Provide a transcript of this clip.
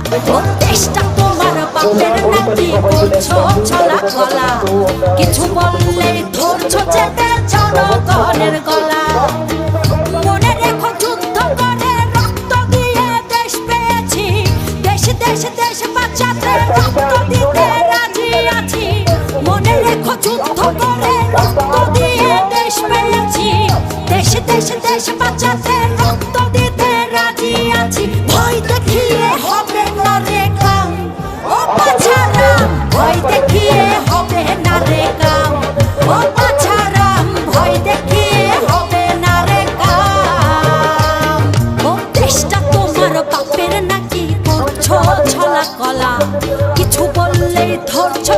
দেশটা তোমার বাপের নাকি করছো ছলা গলা কিছু বললে ধরছো চেপে জনগণের গলা মনে রেখো যুদ্ধ করে রক্ত দিয়ে দেশ পেয়েছি দেশ দেশ দেশ বাঁচাতে রক্ত দিতে রাজি আছি মনে রেখো যুদ্ধ করে রক্ত দিয়ে দেশ পেয়েছি দেশ দেশ দেশ বাঁচাতে রক্ত দিতে রাজি আছি ভয় দেখিয়ে হবে না রে কাম ও বাছারাম ভয় দেখিয়ে হবে না রে কাম ও বাছারাম ভয় দেখিয়ে হবে না রে কাম ও দেশটা তোমার বাপের নাকি করছো ছলা কলা কিছু বললেই ধরছো